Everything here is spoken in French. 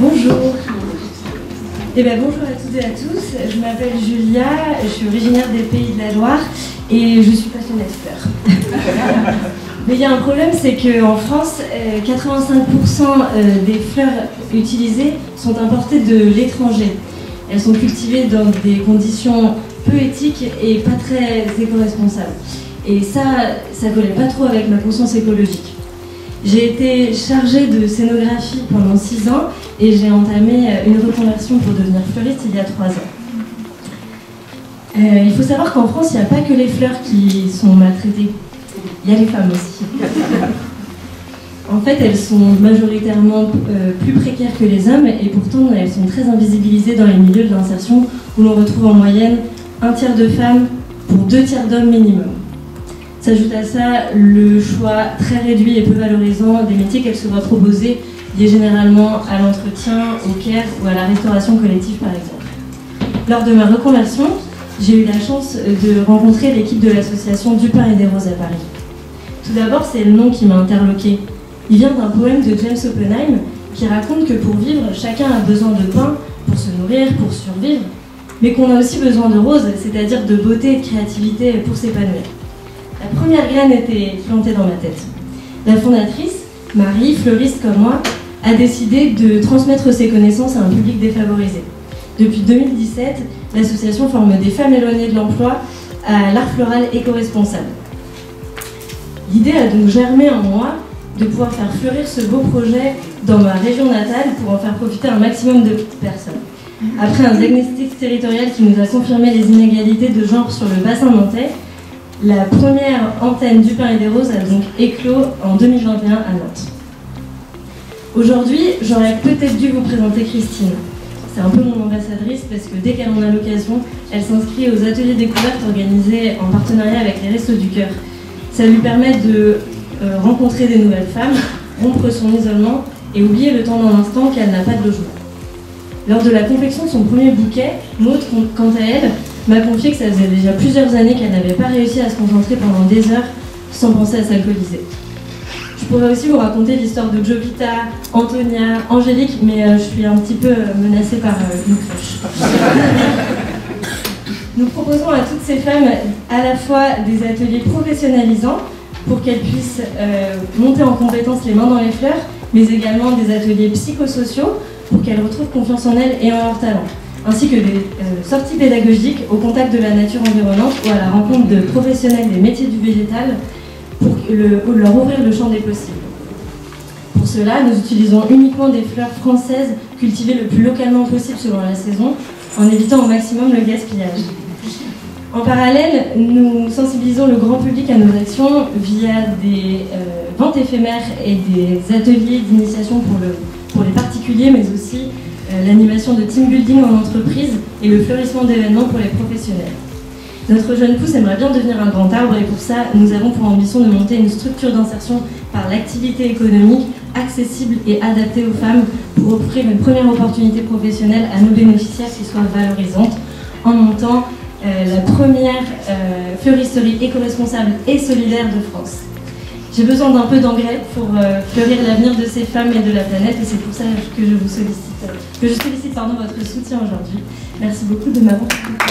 Bonjour. Bonjour à toutes et à tous. Je m'appelle Julia, je suis originaire des Pays de la Loire et je suis passionnée de fleurs. Mais il y a un problème, c'est qu'en France, 85% des fleurs utilisées sont importées de l'étranger. Elles sont cultivées dans des conditions peu éthiques et pas très éco-responsables. Et ça collait pas trop avec ma conscience écologique. J'ai été chargée de scénographie pendant 6 ans et j'ai entamé une reconversion pour devenir fleuriste il y a 3 ans. Il faut savoir qu'en France, il n'y a pas que les fleurs qui sont maltraitées, il y a les femmes aussi. En fait, elles sont majoritairement plus précaires que les hommes et pourtant elles sont très invisibilisées dans les milieux de l'insertion où l'on retrouve en moyenne 1/3 de femmes pour 2/3 d'hommes minimum. S'ajoute à ça le choix très réduit et peu valorisant des métiers qu'elles se voient proposer, liés généralement à l'entretien, au care ou à la restauration collective par exemple. Lors de ma reconversion, j'ai eu la chance de rencontrer l'équipe de l'association Du Pain et des Roses à Paris. Tout d'abord, c'est le nom qui m'a interloquée. Il vient d'un poème de James Oppenheim qui raconte que pour vivre, chacun a besoin de pain pour se nourrir, pour survivre, mais qu'on a aussi besoin de roses, c'est-à-dire de beauté et de créativité pour s'épanouir. La première graine était plantée dans ma tête. La fondatrice, Marie, fleuriste comme moi, a décidé de transmettre ses connaissances à un public défavorisé. Depuis 2017, l'association forme des femmes éloignées de l'emploi à l'art floral éco-responsable. L'idée a donc germé en moi de pouvoir faire fleurir ce beau projet dans ma région natale pour en faire profiter un maximum de personnes. Après un diagnostic territorial qui nous a confirmé les inégalités de genre sur le bassin nantais, la première antenne du Pain et des Roses a donc éclos en 2021 à Nantes. Aujourd'hui, j'aurais peut-être dû vous présenter Christine. C'est un peu mon ambassadrice parce que dès qu'elle en a l'occasion, elle s'inscrit aux ateliers découvertes organisés en partenariat avec les Restos du Cœur. Ça lui permet de rencontrer des nouvelles femmes, rompre son isolement et oublier le temps d'un instant qu'elle n'a pas de logement. Lors de la confection de son premier bouquet, Maud, quant à elle, m'a confié que ça faisait déjà plusieurs années qu'elle n'avait pas réussi à se concentrer pendant des heures sans penser à s'alcooliser. Je pourrais aussi vous raconter l'histoire de Jovita, Antonia, Angélique, mais je suis un petit peu menacée par une cloche. Nous proposons à toutes ces femmes à la fois des ateliers professionnalisants pour qu'elles puissent monter en compétences les mains dans les fleurs, mais également des ateliers psychosociaux pour qu'elles retrouvent confiance en elles et en leur talent, ainsi que des sorties pédagogiques au contact de la nature environnante ou à la rencontre de professionnels des métiers du végétal pour leur ouvrir le champ des possibles. Pour cela, nous utilisons uniquement des fleurs françaises cultivées le plus localement possible selon la saison, en évitant au maximum le gaspillage. En parallèle, nous sensibilisons le grand public à nos actions via des ventes éphémères et des ateliers d'initiation pour les particuliers, mais aussi l'animation de team building en entreprise et le fleurissement d'événements pour les professionnels. Notre jeune pousse aimerait bien devenir un grand arbre et pour ça, nous avons pour ambition de monter une structure d'insertion par l'activité économique accessible et adaptée aux femmes pour offrir une première opportunité professionnelle à nos bénéficiaires qui soit valorisante en montant la première fleuristerie éco-responsable et solidaire de France. J'ai besoin d'un peu d'engrais pour fleurir l'avenir de ces femmes et de la planète et c'est pour ça que je sollicite votre soutien aujourd'hui. Merci beaucoup de m'avoir écouté.